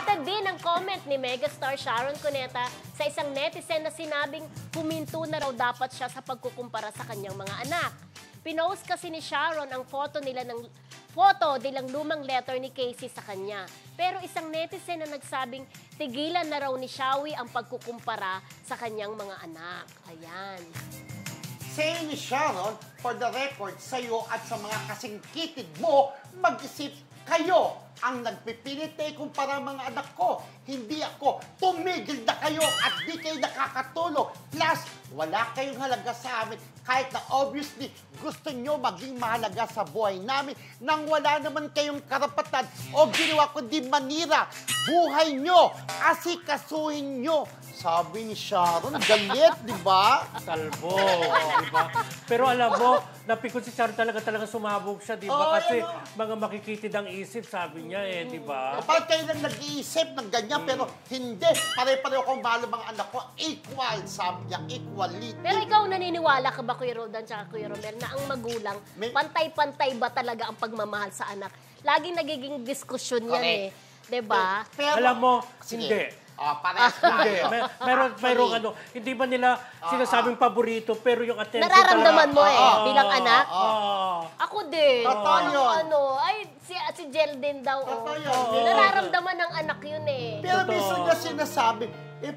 Highlighted din ang comment ni megastar Sharon Cuneta sa isang netizen na sinabing huminto na raw dapat siya sa pagkukumpara sa kanyang mga anak. Pinost kasi ni Sharon ang foto nilang lumang letter ni Casey sa kanya. Pero isang netizen na nagsabing tigilan na raw ni Shawi ang pagkukumpara sa kanyang mga anak. Ayan. Say ni Sharon, for the record, sa'yo at sa mga kasingkitid mo, mag-isip kayo ang nagpipilit na ikumpara mga anak ko. Hindi ako. Tumigil na kayo at di kayo nakakatulong. Plus, wala kayong halaga sa amin. Kahit na obviously, gusto nyo maging mahalaga sa buhay namin nang wala naman kayong karapatan o ginawa kundi manira. Buhay nyo, asikasuhin nyo. Sabi ni Sharon, galit, di ba? Salbo, di ba? Pero alam mo, napikon si Sharon talaga sumabog siya, di ba? Oo, Kasi ano? mga makikitid ang isip, sabi niya di ba? Parang kayo lang nag-iisip ng ganyan, pero hindi. Pare-pareho kong mahal ang mga anak ko. Equal, sabi niya, equality. Pero ikaw naniniwala ka ba, Kuya Roldan at Kuya Romel, na ang magulang, pantay-pantay ba talaga ang pagmamahal sa anak? Laging nagiging diskusyon yan Diba? Pero, Alam mo, sige. hindi. Parehas Hindi. tayo. Mayroong ano, hindi ba nila sinasabing paborito, pero yung attention Nararamdaman mo bilang anak? Oo. Ako din. Totoo yun. Si Jel din daw. Totoo yun. Nararamdaman ng anak yun Pero Totoo. minsan niya sinasabi,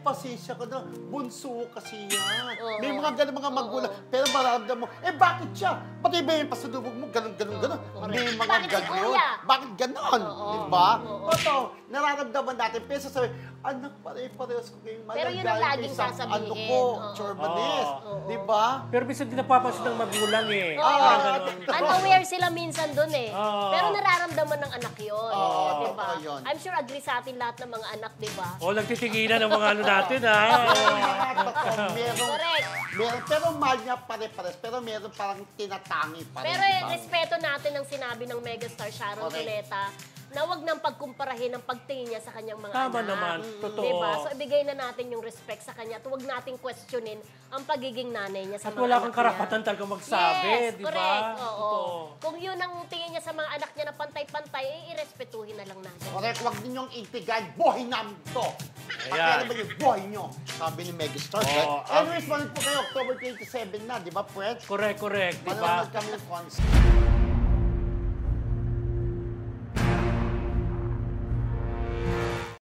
pasensya ka na, bunso kasi yan. May mga ganun mga magulang. Pero mararamdaman mo, bakit siya? Pati ba yung pasalubog mo, ganun. May mga Bakit si ganun. kuya? Bakit ganun? Diba? Totoo, nararamdaman natin. Pero sasabi, anak, pare-parehas ko kayong Pero yun ang laging sasabihin. Ano ko, Chorbanes. Diba? Pero minsan di napapansin ng magulang Oo. Unaware sila minsan dun Pero nararamdaman ng anak yun. Diba? totoo yun. I'm sure agree sa atin lahat ng mga anak, diba? Nagtitigilan ng mga ano natin, Correct. Pero mahal niya pare-pares. Pero meron parang tinatangi pa rin. Pero diba? respeto natin ang sinabi ng megastar Sharon Cuneta na wag nang pagkumparahin ang pagtingin niya sa kanyang mga Tama anak. naman, totoo. Diba? So ibigay na natin yung respect sa kanya at wag nating questionin ang pagiging nanay niya sa At mga wala anak kang karapatan niya. talaga magsabi, Yes, di ba? correct. Oo. Totoo. Kung yun ang tingin niya sa mga anak niya na pantay-pantay, irespetuhin na lang natin. Correct, wag ninyong intigan. Buhay namin to. Ayan. Pakailan ba yung buhay nyo? Sabi ni Megastar. Oo. Anyways, manood po kayo, October 27 na, di ba, friends? Correct, di ba? Manood kami ng concert.